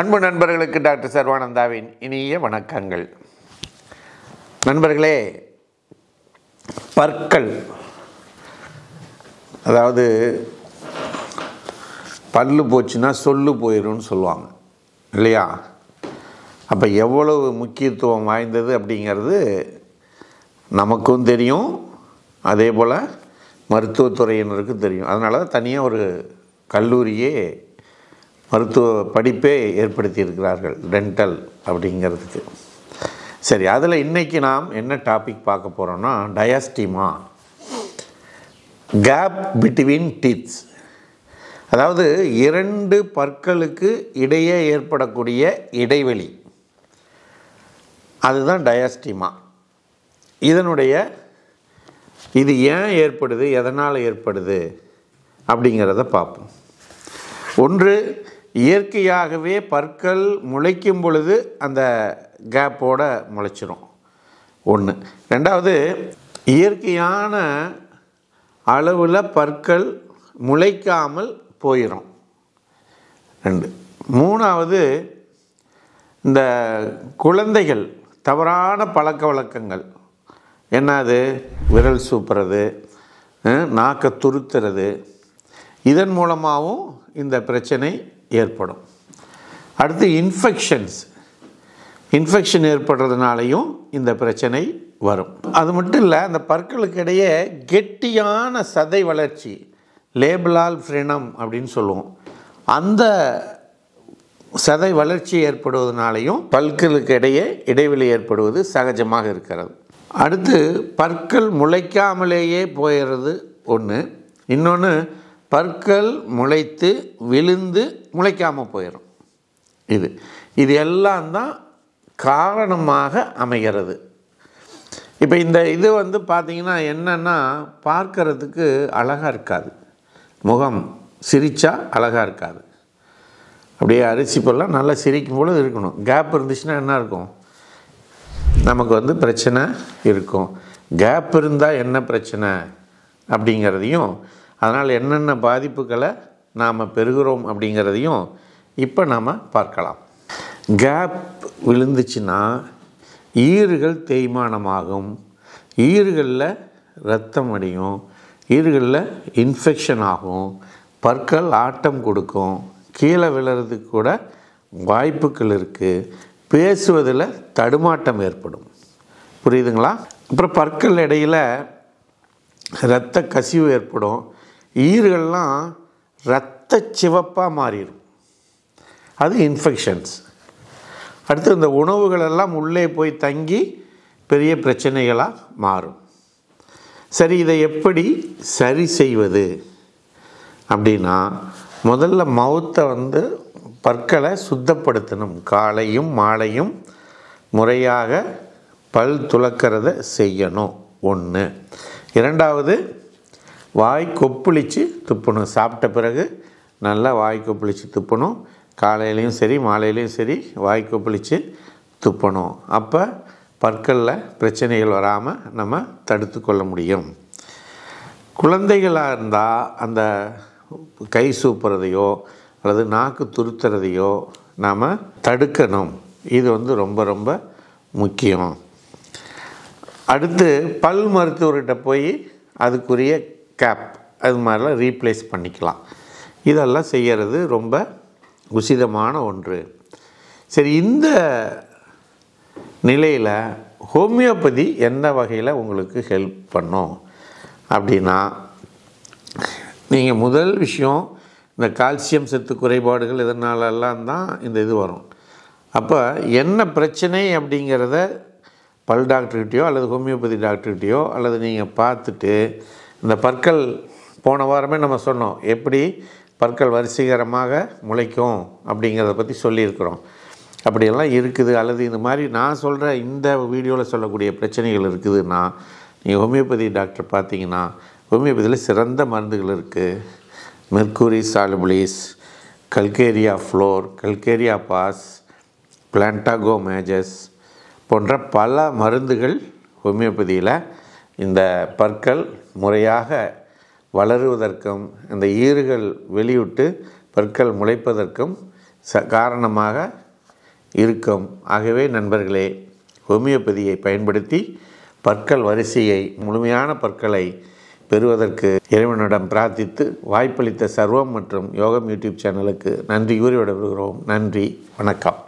அன்பு நண்பர்களுக்கு டாக்டர் சர்வானந்தாவின் இனிய வணக்கங்கள். நண்பர்களே, பற்கள், அதாவது பல்லு போச்சுன்னா சொல்லு போயிடும்னு சொல்லுவாங்க இல்லையா? அப்போ எவ்வளவு முக்கியத்துவம் வாய்ந்தது அப்படிங்கிறது நமக்கும் தெரியும், அதே போல் மருத்துவத்துறையினருக்கும் தெரியும். அதனால தான் தனியாக ஒரு கல்லூரியே மருத்துவ படிப்பே ஏற்படுத்தியிருக்கிறார்கள், டென்டல் அப்படிங்கிறதுக்கு. சரி, அதில் இன்றைக்கி நாம் என்ன டாபிக் பார்க்க போகிறோன்னா, டயாஸ்டிமா, கேப் பிட்வீன் டீத்ஸ். அதாவது இரண்டு பற்களுக்கு இடையே ஏற்படக்கூடிய இடைவெளி, அதுதான் டயாஸ்டிமா. இது ஏன் ஏற்படுது, எதனால் ஏற்படுது அப்படிங்கிறத பார்ப்போம். ஒன்று, இயற்கையாகவே பற்கள் முளைக்கும் பொழுது அந்த கேப்போட முளைச்சிரும் ஒன்று. ரெண்டாவது, இயற்கையான அளவில் பற்கள் முளைக்காமல் போயிடும் ரெண்டு. மூணாவது, இந்த குழந்தைகள் தவறான பழக்க வழக்கங்கள், என்னது, விரல் சூப்புறது, நாக்கை துருத்துறது, இதன் மூலமாகவும் இந்த பிரச்சனை ஏற்படும். அடுத்து இன்ஃபெக்ஷன் ஏற்படுறதுனாலையும் இந்த பிரச்சனை வரும். அது மட்டும் இல்லை, அந்த பற்களுக்கு இடையே கெட்டியான சதை வளர்ச்சி, லேபிளால் ஃப்ரெனம் அப்படின்னு சொல்லுவோம், அந்த சதை வளர்ச்சி ஏற்படுவதனாலையும் பற்களுக்கு இடையே இடைவெளி ஏற்படுவது சகஜமாக இருக்கிறது. அடுத்து, பற்கள் முளைக்காமலேயே போயிடுறது ஒன்று. இன்னொன்று, பற்கள் முளைத்து விழுந்து முளைக்காமல் போயிடும். இது எல்லாம் தான் காரணமாக அமைகிறது. இப்போ இது பார்த்திங்கன்னா என்னென்னா, பார்க்கறதுக்கு அழகாக இருக்காது, முகம் சிரித்தா அழகாக இருக்காது. அப்படியே அரிசி பொருளாக நல்லா சிரிக்கும் பொழுது இருக்கணும். கேப் இருந்துச்சுன்னா என்ன இருக்கும், நமக்கு பிரச்சனை இருக்கும். கேப் இருந்தால் என்ன பிரச்சனை அப்படிங்கிறதையும், அதனால் என்னென்ன பாதிப்புகளை நாம் பெறுகிறோம் அப்படிங்கிறதையும் இப்போ நாம் பார்க்கலாம். கேப் விழுந்துச்சுன்னா ஈறுகள் தேய்மானமாகும், ஈறுகளில் இரத்தம் அடியும், ஈறுகளில் இன்ஃபெக்ஷன் ஆகும், பற்கள் ஆட்டம் கொடுக்கும், கீழே விழுறதுக்கு கூட வாய்ப்புகள் இருக்குது, பேசுவதில் தடுமாட்டம் ஏற்படும். புரியுதுங்களா? அப்புறம் பற்கள் இடையில் இரத்த கசிவு ஏற்படும், ஈறுகள்லாம் இரத்த சிவப்பாக மாறிடும், அது இன்ஃபெக்ஷன்ஸ். அடுத்து, இந்த உணவுகளெல்லாம் உள்ளே போய் தங்கி பெரிய பிரச்சனைகளாக மாறும். சரி, இதை எப்படி சரி செய்வது அப்படின்னா, முதல்ல மவுத்தை பற்களை சுத்தப்படுத்தணும். காலையும் மாலையும் முறையாக பல் துலக்கிறத செய்யணும் ஒன்று. இரண்டாவது, வாய் கொப்பளித்து துப்பணும். சாப்பிட்ட பிறகு நல்லா வாய் கொப்பளித்து துப்பணும். காலையிலையும் சரி மாலையிலையும் சரி வாய் கொப்பளித்து துப்பணும். அப்போ பற்களில் பிரச்சனைகள் வராமல் நம்ம தடுத்து கொள்ள முடியும். குழந்தைகளாக இருந்தால் அந்த கை சூப்புறதையோ அல்லது நாக்கு துருத்துறதையோ நாம் தடுக்கணும். இது ரொம்ப ரொம்ப முக்கியம். அடுத்து, பல் மருத்துவர்கிட்ட போய் அதுக்குரிய கேப் அது மாதிரிலாம் ரீப்ளேஸ் பண்ணிக்கலாம். இதெல்லாம் செய்கிறது ரொம்ப உசிதமான ஒன்று. சரி, இந்த நிலையில் ஹோமியோபதி எந்த வகையில் உங்களுக்கு ஹெல்ப் பண்ணும் அப்படின்னா, நீங்கள் முதல் விஷயம், இந்த கால்சியம் சத்து குறைபாடுகள் இதனாலெல்லாம் தான் இது வரும். அப்போ என்ன பிரச்சனை அப்படிங்கிறத பல் டாக்டர்கிட்டையோ அல்லது ஹோமியோபதி டாக்டர்கிட்டையோ அல்லது நீங்கள் பார்த்துட்டு, இந்த பற்கள் போன வாரமே நம்ம சொன்னோம், எப்படி பற்கள் வரிசைகரமாக முளைக்கும் அப்படிங்கிறத பற்றி சொல்லியிருக்கிறோம். அப்படியெல்லாம் இருக்குது, அல்லது இந்த மாதிரி நான் சொல்கிற இந்த வீடியோவில் சொல்லக்கூடிய பிரச்சனைகள் இருக்குதுன்னா, நீங்கள் ஹோமியோபதி டாக்டர் பார்த்தீங்கன்னா, ஹோமியோபதியில் சிறந்த மருந்துகள் இருக்குது. Mercury solubilis, calcarea fluor, calcarea phos, plantago majus போன்ற பல மருந்துகள் ஹோமியோபதியில் இந்த பற்கள் முறையாக வளருவதற்கும் இந்த ஈறுகள் வெளியிட்டு பற்கள் முளைப்பதற்கும் காரணமாக இருக்கும். ஆகவே நண்பர்களே, ஹோமியோபதியை பயன்படுத்தி பற்கள் வரிசையை, முழுமையான பற்களை பெறுவதற்கு இறைவனிடம் பிரார்த்தித்து வாய்ப்பளித்த சர்வம் மற்றும் யோகம் யூடியூப் சேனலுக்கு நன்றி கூறி விடைபெறுகிறோம். நன்றி, வணக்கம்.